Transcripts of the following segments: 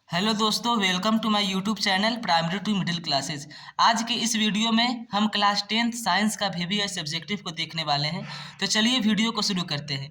Hello दोस्तों, welcome to my YouTube channel primary to middle classes. आज के इस वीडियो में हम क्लास 10th साइंस का VVS सब्जेक्टिव को देखने वाले हैं। तो चलिए वीडियो को शुरू करते हैं।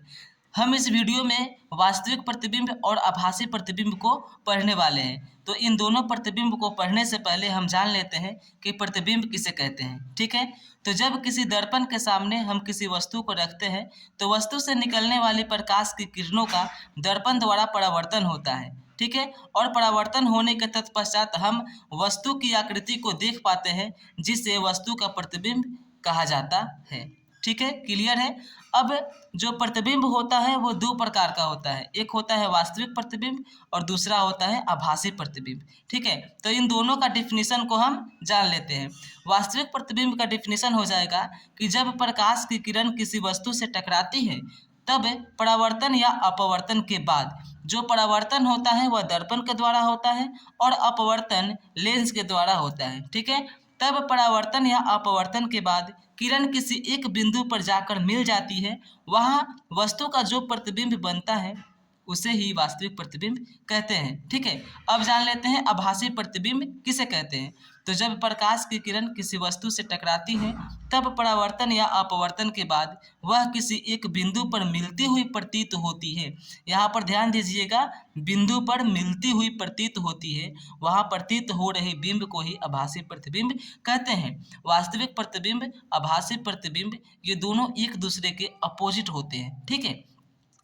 हम इस वीडियो में वास्तविक प्रतिबिंब और आभासी प्रतिबिंब को पढ़ने वाले हैं। तो इन दोनों प्रतिबिंब को पढ़ने से पहले हम जान लेते हैं कि प्रतिबिंब किसे कहते हैं। ठीक है, तो जब किसी दर्पण के सामने हम किसी वस्तु को रखते हैं तो वस्तु से निकलने वाली प्रकाश की किरणों का दर्पण द्वारा परावर्तन होता है। ठीक है, और परावर्तन होने के तत्पश्चात हम वस्तु की आकृति को देख पाते हैं, जिसे वस्तु का प्रतिबिंब कहा जाता है। ठीक है, क्लियर है। अब जो प्रतिबिंब होता है वो दो प्रकार का होता है, एक होता है वास्तविक प्रतिबिंब और दूसरा होता है आभासी प्रतिबिंब। ठीक है, तो इन दोनों का डिफिनीशन को हम जान लेते हैं। वास्तविक प्रतिबिंब का डिफिनीशन हो जाएगा कि जब प्रकाश की किरण किसी वस्तु से टकराती है तब परावर्तन या अपवर्तन के बाद जो परावर्तन होता है वह दर्पण के द्वारा होता है और अपवर्तन लेंस के द्वारा होता है। ठीक है, तब परावर्तन या अपवर्तन के बाद किरण किसी एक बिंदु पर जाकर मिल जाती है, वहाँ वस्तु का जो प्रतिबिंब बनता है उसे ही वास्तविक प्रतिबिंब कहते हैं। ठीक है, अब जान लेते हैं आभासी प्रतिबिंब किसे कहते हैं। तो जब प्रकाश की किरण किसी वस्तु से टकराती है तब परावर्तन या अपवर्तन के बाद वह किसी एक बिंदु पर मिलती हुई प्रतीत होती है। यहाँ पर ध्यान दीजिएगा, बिंदु पर मिलती हुई प्रतीत होती है, वहाँ प्रतीत हो रहे बिंब को ही आभासी प्रतिबिंब कहते हैं। वास्तविक प्रतिबिंब, आभासी प्रतिबिंब, ये दोनों एक दूसरे के अपोजिट होते हैं। ठीक है,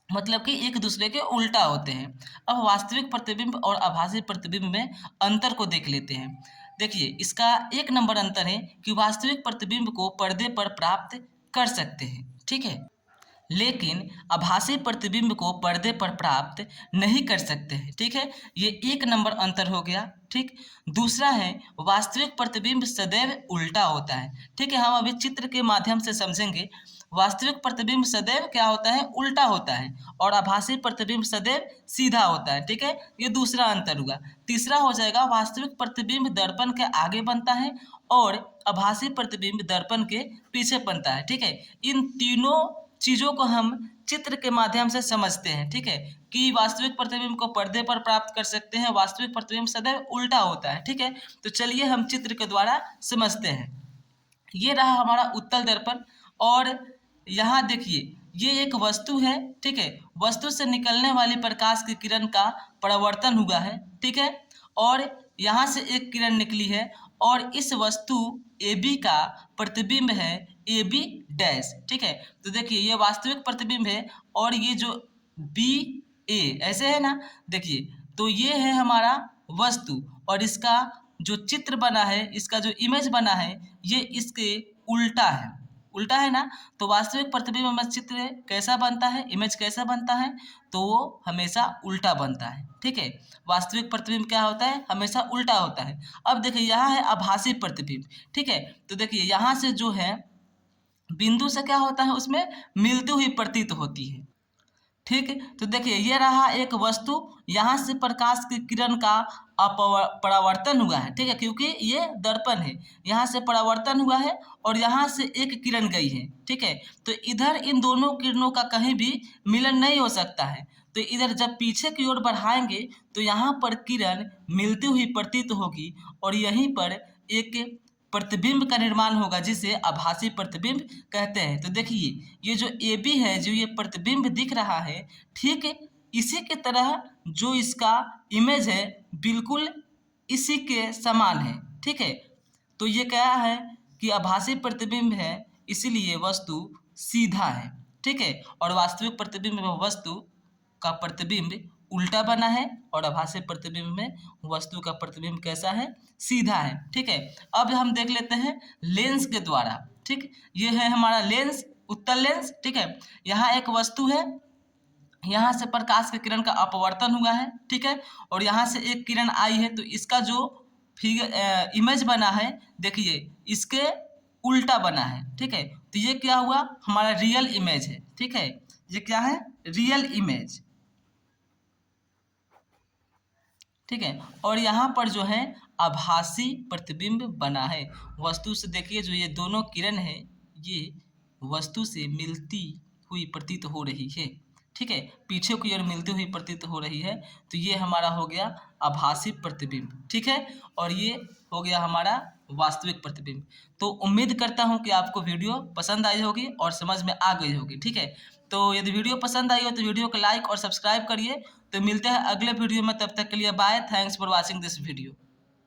मतलब कि एक दूसरे के उल्टा होते हैं। अब वास्तविक प्रतिबिंब और आभासी प्रतिबिंब में अंतर को देख लेते हैं। देखिए, इसका एक नंबर अंतर है कि वास्तविक प्रतिबिंब को पर्दे पर प्राप्त कर सकते हैं। ठीक है, लेकिन आभासी प्रतिबिंब को पर्दे पर प्राप्त नहीं कर सकते हैं। ठीक है, ये एक नंबर अंतर हो गया। ठीक, दूसरा है वास्तविक प्रतिबिंब सदैव उल्टा होता है। ठीक है, हम अभी चित्र के माध्यम से समझेंगे। वास्तविक प्रतिबिंब सदैव क्या होता है, उल्टा होता है, और आभासी प्रतिबिंब सदैव सीधा होता है। ठीक है, ये दूसरा अंतर हुआ। तीसरा हो जाएगा वास्तविक प्रतिबिंब दर्पण के आगे बनता है और आभासी प्रतिबिंब दर्पण के पीछे बनता है। ठीक है, इन तीनों चीज़ों को हम चित्र के माध्यम से समझते हैं। ठीक है, कि वास्तविक प्रतिबिंब को पर्दे पर प्राप्त कर सकते हैं, वास्तविक प्रतिबिंब सदैव उल्टा होता है। ठीक है, तो चलिए हम चित्र के द्वारा समझते हैं। ये रहा हमारा उत्तल दर्पण और यहाँ देखिए ये एक वस्तु है। ठीक है, वस्तु से निकलने वाली प्रकाश की किरण का परावर्तन हुआ है। ठीक है, और यहाँ से एक किरण निकली है और इस वस्तु AB का प्रतिबिंब है AB डैश। ठीक है, तो देखिए ये वास्तविक प्रतिबिंब है और ये जो BA ऐसे है ना, देखिए तो ये है हमारा वस्तु और इसका जो चित्र बना है, इसका जो इमेज बना है, ये इसके उल्टा है। उल्टा है ना, तो वास्तविक प्रतिबिंब में चित्र कैसा बनता है, इमेज कैसा बनता है, तो वो हमेशा उल्टा बनता है। ठीक है, वास्तविक प्रतिबिंब क्या होता है, हमेशा उल्टा होता है। अब देखिए यहाँ है आभासी प्रतिबिंब। ठीक है, तो देखिए यहाँ से जो है बिंदु से क्या होता है, उसमें मिलती हुई प्रतीत होती है। ठीक, तो देखिए ये रहा एक वस्तु, यहाँ से प्रकाश की किरण का परावर्तन हुआ है। ठीक है, क्योंकि ये दर्पण है, यहाँ से परावर्तन हुआ है और यहाँ से एक किरण गई है। ठीक है, तो इधर इन दोनों किरणों का कहीं भी मिलन नहीं हो सकता है, तो इधर जब पीछे की ओर बढ़ाएंगे तो यहाँ पर किरण मिलती हुई प्रतीत होगी और यहीं पर एक प्रतिबिंब का निर्माण होगा जिसे आभासी प्रतिबिंब कहते हैं। तो देखिए ये जो AB है, जो ये प्रतिबिंब दिख रहा है, ठीक है, इसी की तरह जो इसका इमेज है बिल्कुल इसी के समान है। ठीक है, तो ये क्या है कि आभासी प्रतिबिंब है, इसीलिए वस्तु सीधा है। ठीक है, और वास्तविक प्रतिबिंब में वस्तु का प्रतिबिंब उल्टा बना है और आभासी प्रतिबिंब में वस्तु का प्रतिबिंब कैसा है, सीधा है। ठीक है, अब हम देख लेते हैं लेंस के द्वारा। ठीक, ये है हमारा लेंस, उत्तल लेंस। ठीक है, यहाँ एक वस्तु है, यहाँ से प्रकाश की किरण का अपवर्तन हुआ है। ठीक है, और यहाँ से एक किरण आई है, तो इसका जो फिगर इमेज बना है, देखिए इसके उल्टा बना है। ठीक है, तो ये क्या हुआ, हमारा रियल इमेज है। ठीक है, ये क्या है, रियल इमेज। ठीक है, और यहाँ पर जो है आभासी प्रतिबिंब बना है। वस्तु से देखिए जो ये दोनों किरण है, ये वस्तु से मिलती हुई प्रतीत हो रही है। ठीक है, पीछे की ओर मिलती हुई प्रतीत हो रही है, तो ये हमारा हो गया आभासी प्रतिबिंब। ठीक है, और ये हो गया हमारा वास्तविक प्रतिबिंब। तो उम्मीद करता हूँ कि आपको वीडियो पसंद आई होगी और समझ में आ गई होगी। ठीक है, तो यदि वीडियो पसंद आई हो तो वीडियो को लाइक और सब्सक्राइब करिए। तो मिलते हैं अगले वीडियो में, तब तक के लिए bye. Thanks for watching this video.